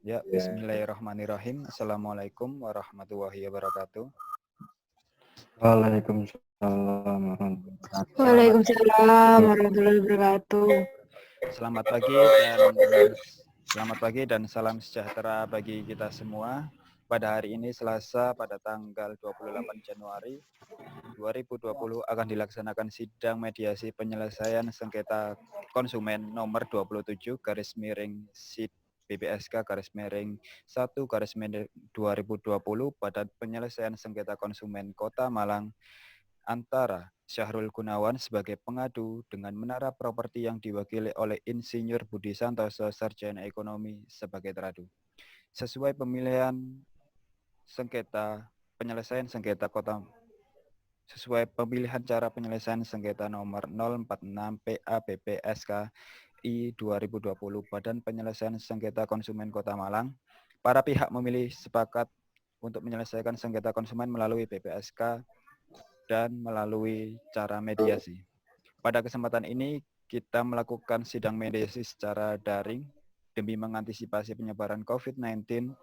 Ya, bismillahirrahmanirrahim. Assalamualaikum warahmatullahi wabarakatuh. Waalaikumsalam warahmatullahi wabarakatuh. Waalaikumsalam warahmatullahi wabarakatuh. Selamat pagi dan salam sejahtera bagi kita semua. Pada hari ini Selasa pada tanggal 28 Januari 2020 akan dilaksanakan sidang mediasi penyelesaian sengketa konsumen nomor 27 garis miring SID BPSK garis miring 1 garis miring 2020 pada penyelesaian sengketa konsumen Kota Malang antara Syahrul Gunawan sebagai pengadu dengan Menara Properti yang diwakili oleh Insinyur Budi Santoso Sarjana Ekonomi sebagai teradu. Sesuai pemilihan penyelesaian sengketa kota sesuai pemilihan cara penyelesaian sengketa nomor 046 PABPSK I 2020 Badan Penyelesaian Sengketa Konsumen Kota Malang, para pihak memilih sepakat untuk menyelesaikan sengketa konsumen melalui BPSK dan melalui cara mediasi. Pada kesempatan ini kita melakukan sidang mediasi secara daring demi mengantisipasi penyebaran COVID-19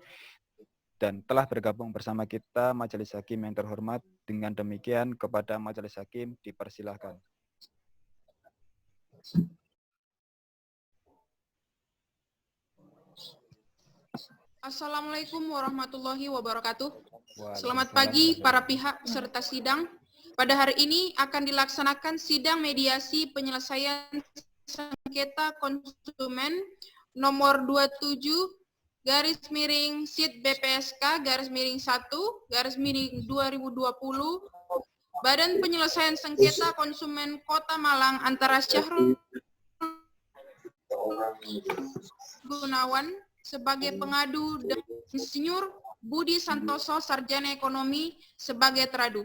dan telah bergabung bersama kita Majelis Hakim yang terhormat. Dengan demikian kepada Majelis Hakim dipersilahkan. Assalamualaikum warahmatullahi wabarakatuh. Selamat pagi para pihak peserta sidang. Pada hari ini akan dilaksanakan sidang mediasi penyelesaian sengketa konsumen nomor 27 garis miring SID BPSK garis miring 1 garis miring 2020 Badan Penyelesaian Sengketa Konsumen Kota Malang antara Syahrul Gunawan sebagai pengadu dan Insinyur Budi Santoso Sarjana Ekonomi sebagai teradu.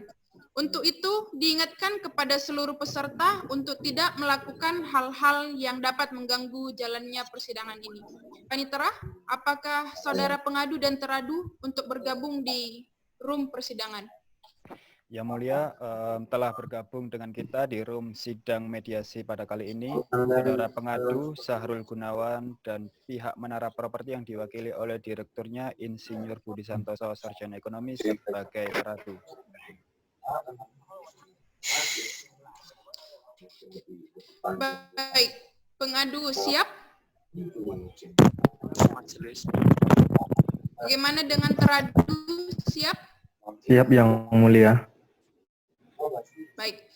Untuk itu, diingatkan kepada seluruh peserta untuk tidak melakukan hal-hal yang dapat mengganggu jalannya persidangan ini. Panitera, apakah saudara pengadu dan teradu untuk bergabung di room persidangan? Yang Mulia, telah bergabung dengan kita di room sidang mediasi pada kali ini saudara pengadu Syahrul Gunawan dan pihak Menara Properti yang diwakili oleh direkturnya Insinyur Budi Santoso Sarjana Ekonomi sebagai teradu. Baik, pengadu siap? Bagaimana dengan teradu siap? Siap Yang Mulia. Baik.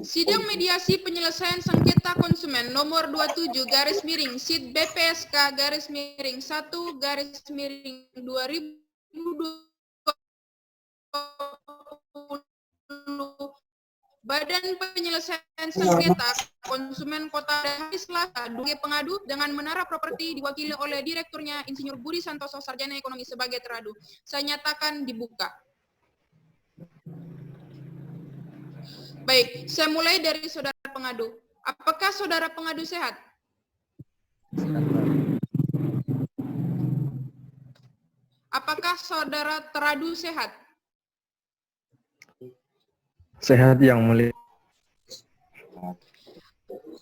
Sidang mediasi penyelesaian sengketa konsumen nomor 27 garis miring SID BPSK garis miring 1 garis miring 2020 Badan Penyelesaian Sengketa Konsumen Kota dan hari Selasa sebagai pengadu dengan Menara Properti diwakili oleh direkturnya Insinyur Budi Santoso Sarjana Ekonomi sebagai teradu. Saya nyatakan dibuka. Baik, saya mulai dari saudara pengadu. Apakah saudara pengadu sehat? Apakah saudara teradu sehat? Sehat Yang Mulia.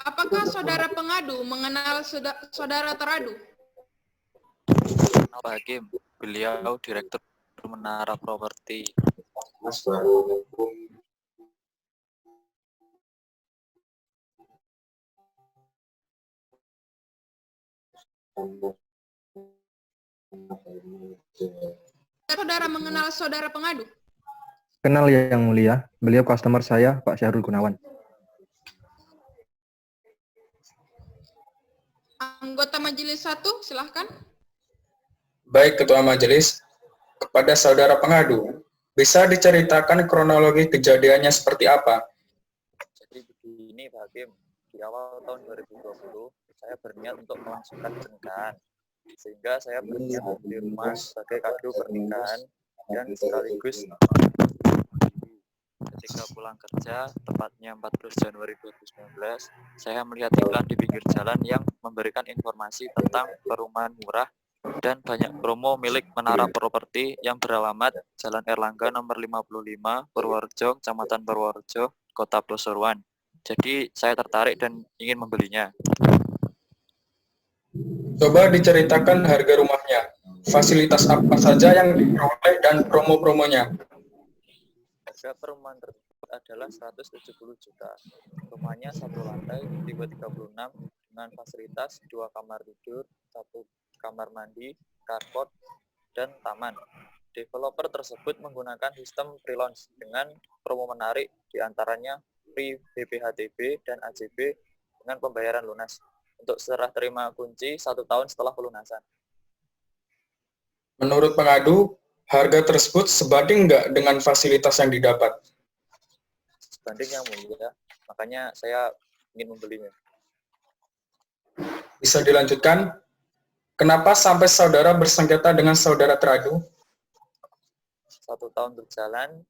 Apakah saudara pengadu mengenal saudara teradu? Pak Hakim, beliau Direktur Menara Properti. Saudara mengenal saudara pengadu? Kenal Yang Mulia, beliau customer saya, Pak Syahrul Gunawan. Anggota Majelis 1, silahkan. Baik, Ketua Majelis. Kepada saudara pengadu, bisa diceritakan kronologi kejadiannya seperti apa? Jadi begini Pak Hakim, di awal tahun 2020, saya berniat untuk melangsungkan pernikahan. Sehingga saya berniat di rumah sebagai kado pernikahan dan sekaligus ketika pulang kerja, tepatnya 14 Januari 2019, saya melihat iklan di pinggir jalan yang memberikan informasi tentang perumahan murah dan banyak promo milik Menara Properti yang beralamat Jalan Erlangga nomor 55, Purworejo, Kecamatan Purworejo, Kota Pasuruan. Jadi saya tertarik dan ingin membelinya. Coba diceritakan harga rumahnya. Fasilitas apa saja yang diperoleh dan promo-promonya? Harga perumahan tersebut adalah 170 juta. Rumahnya satu lantai, tipe 36, dengan fasilitas 2 kamar tidur, 1 kamar mandi, carport, dan taman. Developer tersebut menggunakan sistem pre-launch dengan promo menarik diantaranya free BPHTB dan AJB dengan pembayaran lunas untuk serah terima kunci 1 tahun setelah pelunasan. Menurut pengadu, harga tersebut sebanding nggak dengan fasilitas yang didapat? Sebanding yang mulia, makanya saya ingin membelinya. Bisa dilanjutkan? Kenapa sampai saudara bersengketa dengan saudara teradu? 1 tahun berjalan,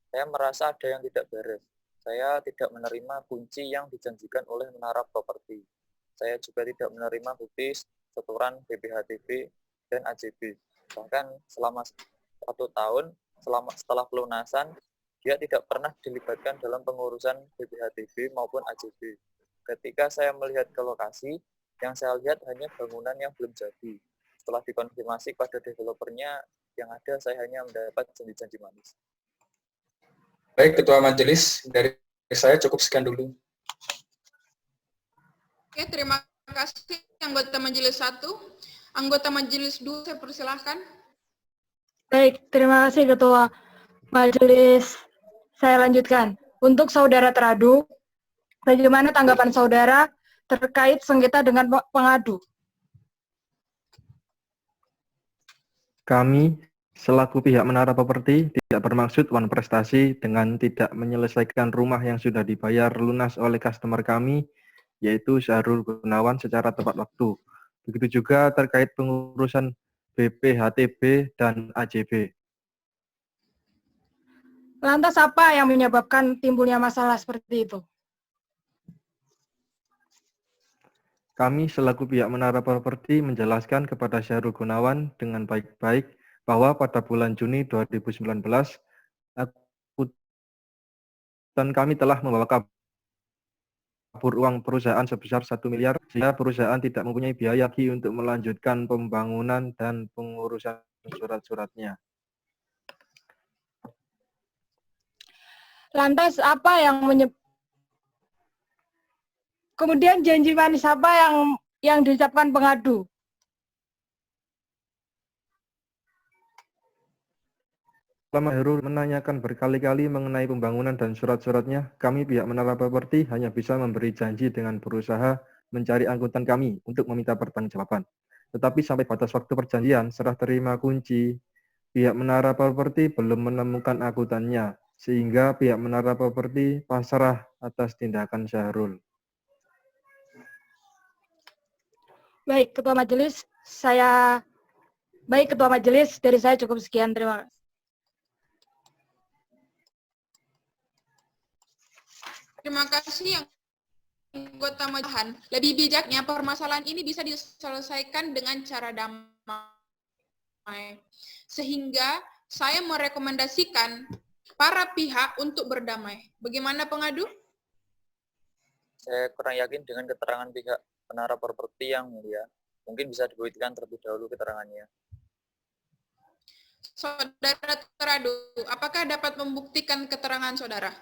saya merasa ada yang tidak beres. Saya tidak menerima kunci yang dijanjikan oleh Menara Properti. Saya juga tidak menerima bukti setoran BPHTB dan AJB. Bahkan selama 1 tahun, setelah pelunasan, dia tidak pernah dilibatkan dalam pengurusan BPHTB maupun AJB. Ketika saya melihat ke lokasi, yang saya lihat hanya bangunan yang belum jadi. Setelah dikonfirmasi pada developernya, yang ada saya hanya mendapat janji-janji manis. Baik, Ketua Majelis, dari saya cukup sekian dulu. Oke, terima kasih anggota Majelis 1. Anggota Majelis 2, saya persilahkan. Baik, terima kasih Ketua Majelis. Saya lanjutkan. Untuk saudara teradu, bagaimana tanggapan saudara terkait sengketa dengan pengadu? Kami, selaku pihak Menara Properti, tidak bermaksud wan prestasi dengan tidak menyelesaikan rumah yang sudah dibayar lunas oleh customer kami, yaitu Syahrul Gunawan secara tepat waktu. Begitu juga terkait pengurusan BPHTB dan AJB. Lantas apa yang menyebabkan timbulnya masalah seperti itu? Kami selaku pihak Menara Properti menjelaskan kepada Syahrul Gunawan dengan baik-baik bahwa pada bulan Juni 2019, akuntan kami telah membawa kabur uang perusahaan sebesar 1 miliar, sehingga perusahaan tidak mempunyai biaya lagi untuk melanjutkan pembangunan dan pengurusan surat-suratnya. Lantas apa yang kemudian janji manis apa yang diucapkan pengadu? Selama Heru menanyakan berkali-kali mengenai pembangunan dan surat-suratnya, kami pihak Menara Properti hanya bisa memberi janji dengan berusaha mencari angkutan kami untuk meminta pertanggungjawaban. Tetapi sampai batas waktu perjanjian, serah terima kunci, pihak Menara Properti belum menemukan angkutannya, sehingga pihak Menara Properti pasrah atas tindakan Syahrul. Baik, Ketua Majelis, dari saya cukup sekian. Terima kasih. Terima kasih anggota Majelis. Lebih bijaknya permasalahan ini bisa diselesaikan dengan cara damai. Sehingga saya merekomendasikan para pihak untuk berdamai. Bagaimana pengadu? Saya kurang yakin dengan keterangan pihak Menara Properti yang mulia. Mungkin bisa dibuktikan terlebih dahulu keterangannya. Saudara teradu, apakah dapat membuktikan keterangan saudara?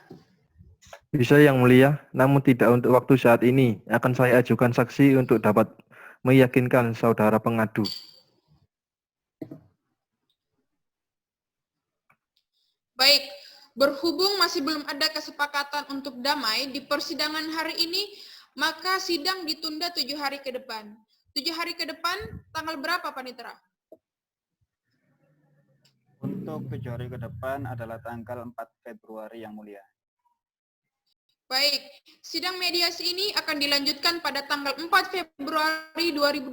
Bisa yang mulia, namun tidak untuk waktu saat ini. Akan saya ajukan saksi untuk dapat meyakinkan saudara pengadu. Baik, berhubung masih belum ada kesepakatan untuk damai di persidangan hari ini, maka sidang ditunda 7 hari ke depan. 7 hari ke depan, tanggal berapa, Panitera? Untuk 7 hari ke depan adalah tanggal 4 Februari yang mulia. Baik, sidang mediasi ini akan dilanjutkan pada tanggal 4 Februari 2020.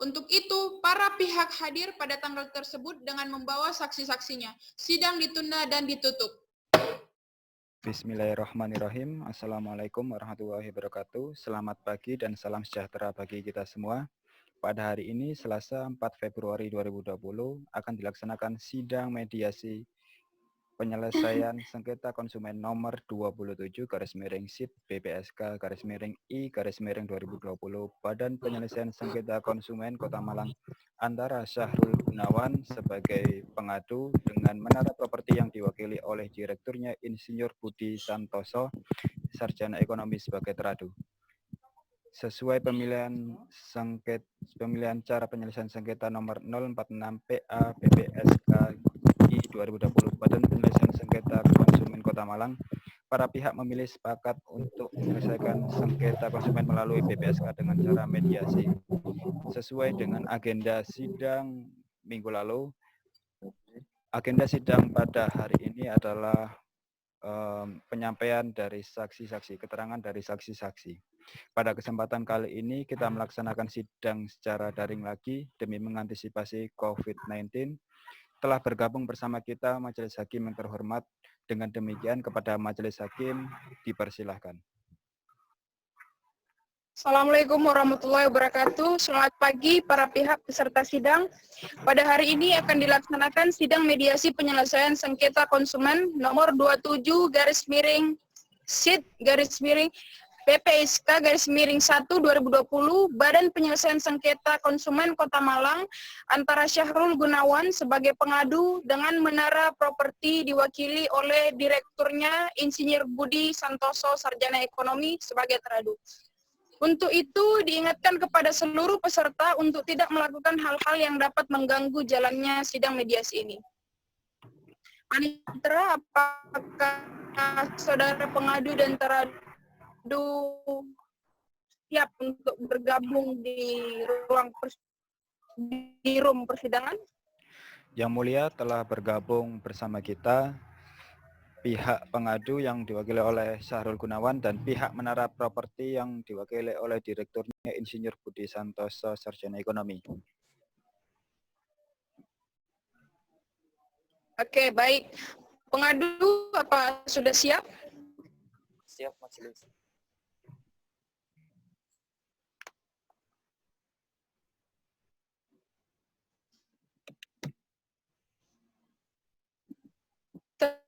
Untuk itu, para pihak hadir pada tanggal tersebut dengan membawa saksi-saksinya. Sidang ditunda dan ditutup. Bismillahirrahmanirrahim. Assalamualaikum warahmatullahi wabarakatuh. Selamat pagi dan salam sejahtera bagi kita semua. Pada hari ini, Selasa 4 Februari 2020, akan dilaksanakan sidang mediasi penyelesaian sengketa konsumen nomor 27/SID/BPSK/I/2020 Badan Penyelesaian Sengketa Konsumen Kota Malang antara Syahrul Gunawan sebagai pengadu dengan Menara Properti yang diwakili oleh Direkturnya Insinyur Budi Santoso, Sarjana Ekonomi sebagai teradu. Sesuai pemilihan cara penyelesaian sengketa nomor 046 PA BPSK I 2020 Badan Penyelesaian Sengketa Konsumen Kota Malang, para pihak memilih sepakat untuk menyelesaikan sengketa konsumen melalui BPSK dengan cara mediasi. Sesuai dengan agenda sidang minggu lalu, agenda sidang pada hari ini adalah penyampaian dari saksi-saksi, keterangan dari saksi-saksi. Pada kesempatan kali ini kita melaksanakan sidang secara daring lagi demi mengantisipasi COVID-19. Telah bergabung bersama kita Majelis Hakim yang terhormat. Dengan demikian kepada Majelis Hakim dipersilahkan. Assalamualaikum warahmatullahi wabarakatuh. Selamat pagi para pihak peserta sidang. Pada hari ini akan dilaksanakan sidang mediasi penyelesaian sengketa konsumen nomor 27/SID/BPSK-1/2020 Badan Penyelesaian Sengketa Konsumen Kota Malang antara Syahrul Gunawan sebagai pengadu dengan Menara Properti diwakili oleh Direkturnya Insinyur Budi Santoso, Sarjana Ekonomi sebagai teradu. Untuk itu, diingatkan kepada seluruh peserta untuk tidak melakukan hal-hal yang dapat mengganggu jalannya sidang mediasi ini. Panitera, apakah saudara pengadu dan teradu siap untuk bergabung di room persidangan? Yang Mulia telah bergabung bersama kita pihak pengadu yang diwakili oleh Syahrul Gunawan dan pihak Menara Properti yang diwakili oleh Direkturnya Insinyur Budi Santoso, Sarjana Ekonomi. Oke, baik. Pengadu apa sudah siap? Siap, Majelis.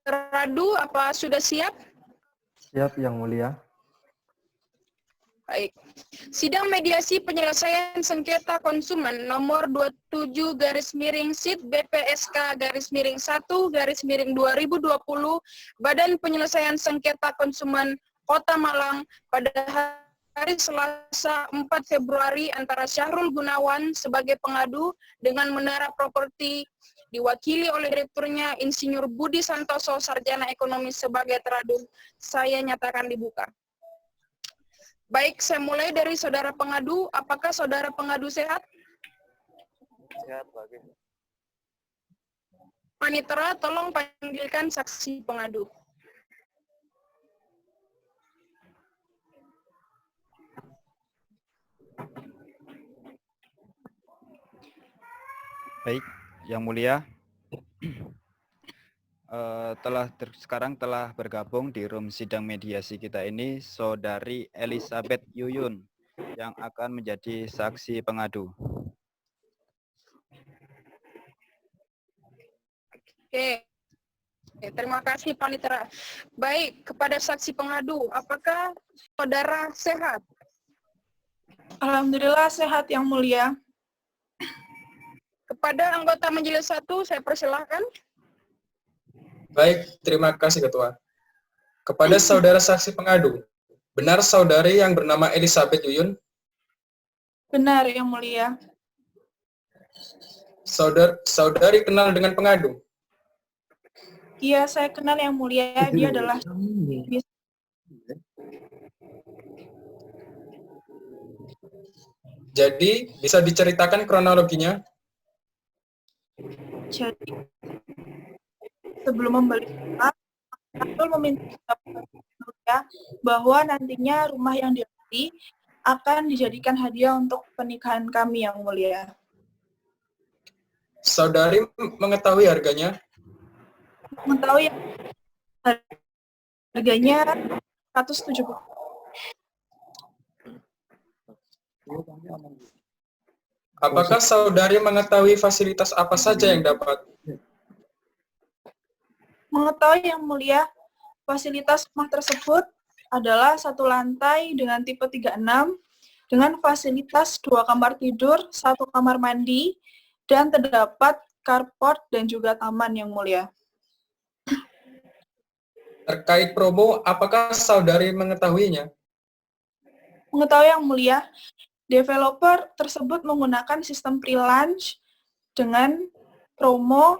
Teradu apa sudah siap? Siap, Yang Mulia. Baik. Sidang mediasi penyelesaian sengketa konsumen nomor 27/BPSK-1/2020 Badan Penyelesaian Sengketa Konsumen Kota Malang pada hari Selasa 4 Februari antara Syahrul Gunawan sebagai pengadu dengan Menara Properti diwakili oleh Direkturnya Insinyur Budi Santoso, Sarjana Ekonomi sebagai teradu. Saya nyatakan dibuka. Baik, saya mulai dari saudara pengadu. Apakah saudara pengadu sehat? Sehat, Pak. Panitera, tolong panggilkan saksi pengadu. Baik, Yang Mulia, sekarang telah bergabung di room sidang mediasi kita ini Saudari Elizabeth Yuyun yang akan menjadi saksi pengadu. Oke, terima kasih Panitera. Baik, kepada saksi pengadu, apakah saudara sehat? Alhamdulillah sehat, Yang Mulia. Kepada anggota Majelis 1, saya persilahkan. Baik, terima kasih Ketua. Kepada saudara saksi pengadu, benar saudari yang bernama Elizabeth Yuyun? Benar, Yang Mulia. Saudari kenal dengan pengadu? Iya, saya kenal Yang Mulia. Dia adalah Jadi, bisa diceritakan kronologinya? jadi sebelum membeli rumah, Syahrul meminta bahwa nantinya rumah yang dibeli akan dijadikan hadiah untuk pernikahan kami, Yang Mulia. Saudari mengetahui harganya? Mengetahui harganya 170. Apakah saudari mengetahui fasilitas apa saja yang dapat? Mengetahui Yang Mulia, fasilitas rumah tersebut adalah satu lantai dengan tipe 36 dengan fasilitas 2 kamar tidur, 1 kamar mandi, dan terdapat carport dan juga taman Yang Mulia. Terkait promo, apakah saudari mengetahuinya? Mengetahui Yang Mulia, developer tersebut menggunakan sistem pre-launch dengan promo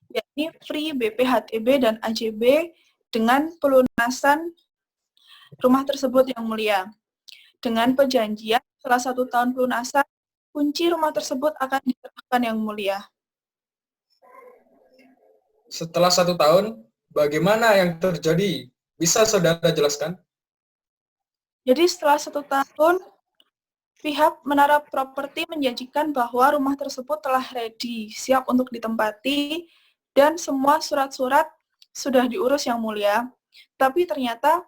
yakni free BPHTB dan AJB dengan pelunasan rumah tersebut Yang Mulia. Dengan perjanjian setelah 1 tahun pelunasan, kunci rumah tersebut akan diserahkan Yang Mulia. Setelah 1 tahun, bagaimana yang terjadi? Bisa saudara jelaskan? Jadi setelah 1 tahun, pihak Menara Properti menjanjikan bahwa rumah tersebut telah ready, siap untuk ditempati, dan semua surat-surat sudah diurus Yang Mulia. Tapi ternyata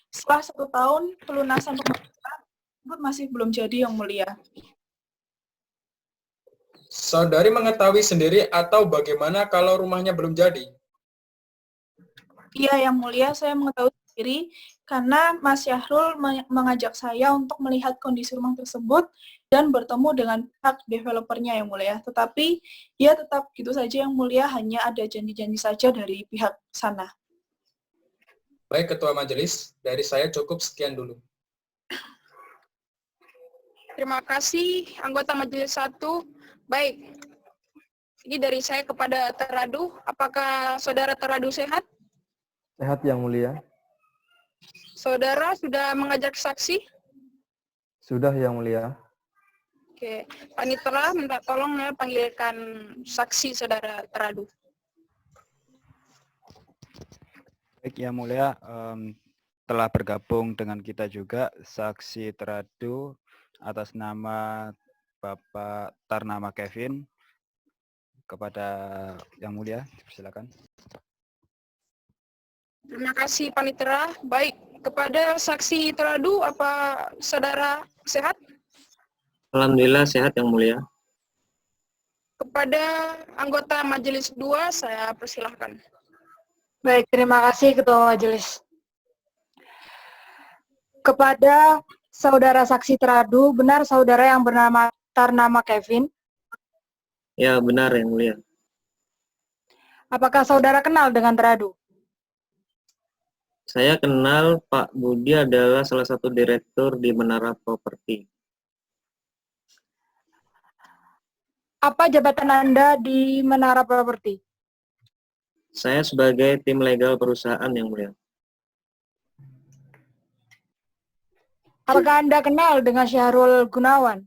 setelah 1 tahun pelunasan rumah tersebut masih belum jadi Yang Mulia. Saudari mengetahui sendiri atau bagaimana kalau rumahnya belum jadi? Iya Yang Mulia, saya mengetahui sendiri karena Mas Syahrul mengajak saya untuk melihat kondisi rumah tersebut dan bertemu dengan pihak developernya Yang Mulia. Tetapi ya tetap gitu saja Yang Mulia, hanya ada janji-janji saja dari pihak sana. Baik, Ketua Majelis, dari saya cukup sekian dulu. Terima kasih anggota Majelis 1. Baik, ini dari saya kepada Teradu. Apakah Saudara Teradu sehat? Sehat Yang Mulia. Saudara sudah mengajak saksi? Sudah Yang Mulia. Oke, Panitera minta tolong ya panggilkan saksi Saudara Teradu. Baik, Yang Mulia, telah bergabung dengan kita juga saksi Teradu atas nama Bapak Tarnama Kevin. Kepada Yang Mulia, silakan. Terima kasih Panitera. Baik, kepada saksi Teradu, apa Saudara sehat? Alhamdulillah sehat Yang Mulia. Kepada anggota Majelis 2, saya persilahkan. Baik, terima kasih Ketua Majelis. Kepada saudara saksi Teradu, benar saudara yang bernama Tarnama Kevin? Ya benar Yang Mulia. Apakah saudara kenal dengan Teradu? Saya kenal Pak Budi adalah salah satu direktur di Menara Properti. Apa jabatan Anda di Menara Properti? Saya sebagai tim legal perusahaan Yang Mulia. Apakah Anda kenal dengan Syahrul Gunawan?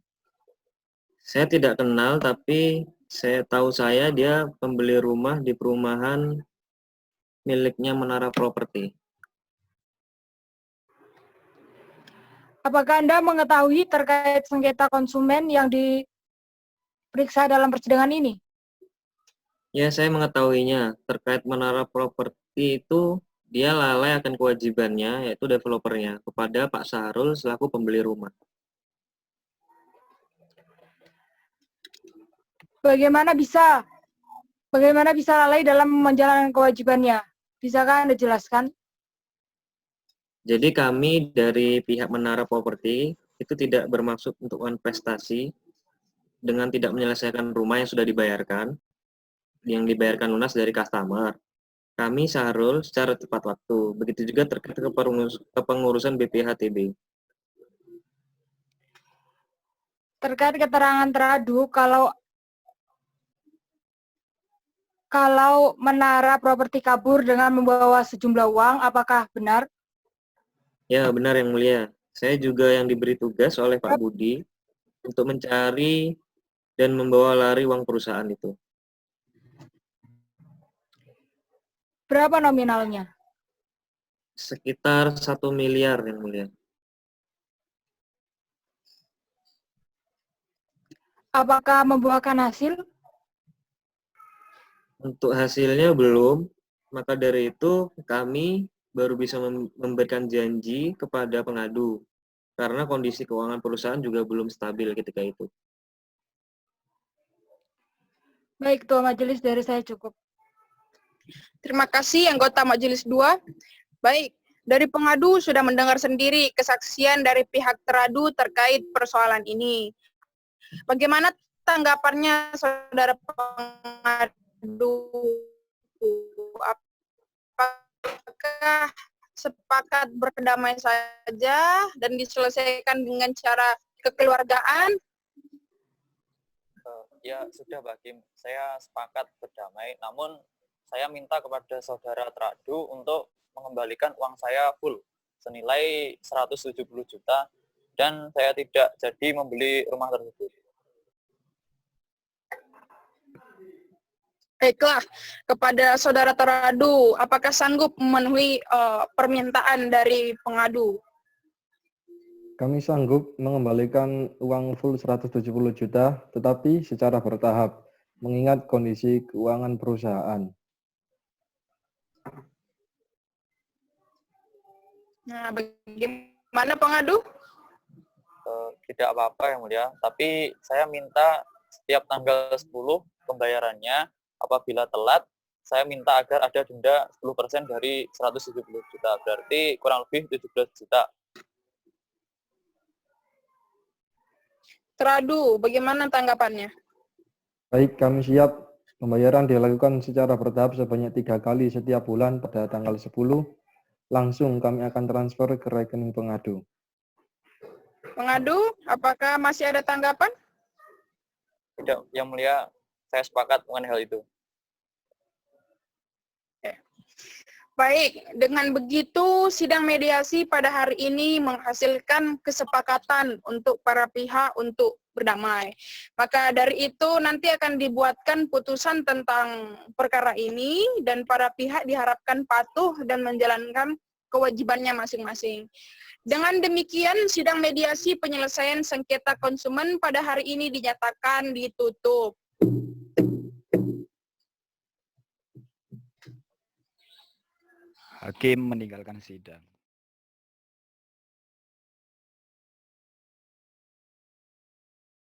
Saya tidak kenal, tapi saya tahu dia pembeli rumah di perumahan miliknya Menara Properti. Apakah Anda mengetahui terkait sengketa konsumen yang diperiksa dalam persidangan ini? Ya, saya mengetahuinya. Terkait Menara Properti itu, dia lalai akan kewajibannya, yaitu developernya, kepada Pak Syahrul selaku pembeli rumah. Bagaimana bisa lalai dalam menjalankan kewajibannya? Bisakah Anda jelaskan? Jadi kami dari pihak Menara Properti itu tidak bermaksud untuk prestasi dengan tidak menyelesaikan rumah yang sudah dibayarkan, yang dibayarkan lunas dari customer. Kami Syahrul secara tepat waktu. Begitu juga terkait kepengurusan BPHTB. Terkait keterangan Teradu, kalau Menara Properti kabur dengan membawa sejumlah uang, apakah benar? Ya, benar Yang Mulia. Saya juga yang diberi tugas oleh Pak Budi untuk mencari dan membawa lari uang perusahaan itu. Berapa nominalnya? Sekitar 1 miliar Yang Mulia. Apakah membuahkan hasil? Untuk hasilnya belum, maka dari itu kami baru bisa memberikan janji kepada pengadu, karena kondisi keuangan perusahaan juga belum stabil ketika itu. Baik, Ketua Majelis, dari saya cukup. Terima kasih anggota Majelis 2. Baik, dari pengadu sudah mendengar sendiri kesaksian dari pihak teradu terkait persoalan ini. Bagaimana tanggapannya saudara pengadu? Apakah sepakat berdamai saja dan diselesaikan dengan cara kekeluargaan? Ya sudah Mbak Kim, saya sepakat berdamai, namun saya minta kepada saudara teradu untuk mengembalikan uang saya full senilai 170 juta dan saya tidak jadi membeli rumah tersebut. Baiklah, kepada saudara teradu, apakah sanggup memenuhi permintaan dari pengadu? Kami sanggup mengembalikan uang full 170 juta, tetapi secara bertahap, mengingat kondisi keuangan perusahaan. Nah, bagaimana pengadu? Tidak apa-apa yang mulia, tapi saya minta setiap tanggal 10 pembayarannya, apabila telat, saya minta agar ada denda 10% dari 170 juta, berarti kurang lebih 17 juta. Teradu, bagaimana tanggapannya? Baik, kami siap. Pembayaran dilakukan secara bertahap sebanyak 3 kali setiap bulan pada tanggal 10. Langsung kami akan transfer ke rekening pengadu. Pengadu, apakah masih ada tanggapan? Tidak, yang mulia, saya sepakat dengan hal itu. Baik, dengan begitu sidang mediasi pada hari ini menghasilkan kesepakatan untuk para pihak untuk berdamai. Maka dari itu nanti akan dibuatkan putusan tentang perkara ini dan para pihak diharapkan patuh dan menjalankan kewajibannya masing-masing. Dengan demikian, sidang mediasi penyelesaian sengketa konsumen pada hari ini dinyatakan ditutup. Hakim meninggalkan sidang.